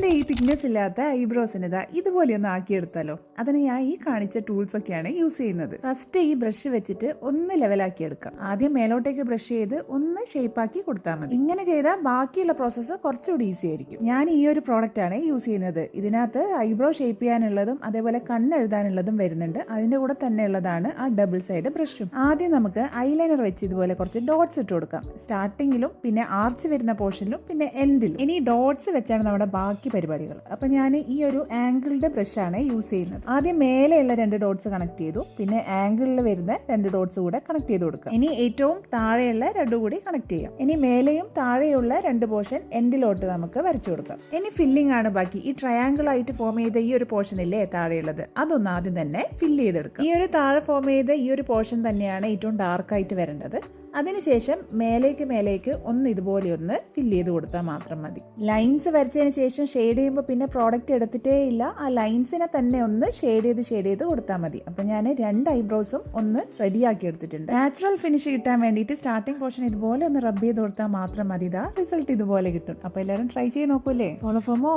എൻ്റെ ഈ തിക്നെസ് ഇല്ലാത്ത ഐബ്രോസിന് ഇതുപോലെ ഒന്ന് ആക്കിയെടുത്താലോ. അതിന് ഞാൻ ഈ കാണിച്ച ടൂൾസ് ഒക്കെയാണ് യൂസ് ചെയ്യുന്നത്. ഫസ്റ്റ് ഈ ബ്രഷ് വെച്ചിട്ട് ഒന്ന് ലെവലാക്കി എടുക്കാം. ആദ്യം മേലോട്ടേക്ക് ബ്രഷ് ചെയ്ത് ഒന്ന് ഷേപ്പ് ആക്കി കൊടുത്താൽ മതി. ഇങ്ങനെ ചെയ്താൽ ബാക്കിയുള്ള പ്രോസസ്സ് കുറച്ചുകൂടി ഈസി ആയിരിക്കും. ഞാൻ ഈ ഒരു പ്രോഡക്റ്റ് ആണ് യൂസ് ചെയ്യുന്നത്. ഇതിനകത്ത് ഐബ്രോ ഷേപ്പ് ചെയ്യാനുള്ളതും അതേപോലെ കണ്ണെഴുതാനുള്ളതും വരുന്നുണ്ട്. അതിന്റെ കൂടെ തന്നെ ഉള്ളതാണ് ആ ഡബിൾ സൈഡ് ബ്രഷും. ആദ്യം നമുക്ക് ഐലൈനർ വെച്ച് ഇതുപോലെ കുറച്ച് ഡോട്ട്സ് ഇട്ട് കൊടുക്കാം. സ്റ്റാർട്ടിങ്ങിലും പിന്നെ ആർച്ച് വരുന്ന പോർഷനിലും പിന്നെ എൻഡിലും. ഇനി ഡോട്ട്സ് വെച്ചാണ് നമ്മുടെ ബാക്കി പരിപാടികൾ. അപ്പൊ ഞാൻ ഈ ഒരു ആംഗിളിന്റെ ബ്രഷ് ആണ് യൂസ് ചെയ്യുന്നത്. ആദ്യം മേലെയുള്ള 2 ഡോട്ട്സ് കണക്ട് ചെയ്തു, പിന്നെ ആംഗിളിൽ വരുന്ന 2 ഡോട്ട്സ് കൂടെ കണക്ട് ചെയ്ത് കൊടുക്കാം. ഇനി ഏറ്റവും താഴെയുള്ള 2 കൂടി കണക്ട് ചെയ്യാം. ഇനി മേലെയും താഴെയുള്ള 2 പോർഷൻ എൻഡിലോട്ട് നമുക്ക് വരച്ചു കൊടുക്കാം. ഇനി ഫില്ലിംഗ് ആണ് ബാക്കി. ഈ ട്രയാങ്കിൾ ആയിട്ട് ഫോം ചെയ്ത ഈ ഒരു പോർഷൻ ഇല്ലേ താഴെയുള്ളത്, അതൊന്ന് ആദ്യം തന്നെ ഫില്ല് ചെയ്തെടുക്കാം. ഈ ഒരു താഴെ ഫോം ചെയ്ത ഈ ഒരു പോർഷൻ തന്നെയാണ് ഏറ്റവും ഡാർക്ക് ആയിട്ട് വരേണ്ടത്. അതിനുശേഷം മേലേക്ക് ഒന്ന് ഇതുപോലെ ഒന്ന് ഫില്ല് ചെയ്ത് കൊടുത്താൽ മാത്രം മതി. ലൈൻസ് വരച്ചതിന് ശേഷം ഷെയ്ഡ് ചെയ്യുമ്പോൾ പിന്നെ പ്രോഡക്റ്റ് എടുത്തിട്ടേ ഇല്ല. ആ ലൈൻസിനെ തന്നെ ഒന്ന് ഷെയ്ഡ് ചെയ്ത് കൊടുത്താൽ മതി. അപ്പം ഞാൻ 2 ഐബ്രോസും ഒന്ന് റെഡിയാക്കി എടുത്തിട്ടുണ്ട്. നാച്ചുറൽ ഫിനിഷ് കിട്ടാൻ വേണ്ടിയിട്ട് സ്റ്റാർട്ടിംഗ് പോർഷൻ ഇതുപോലെ ഒന്ന് റബ്ബ് ചെയ്ത് കൊടുത്താൽ മാത്രം മതി. റിസൾട്ട് ഇതുപോലെ കിട്ടും. അപ്പോൾ എല്ലാവരും ട്രൈ ചെയ്ത് നോക്കൂലേ. Follow for more.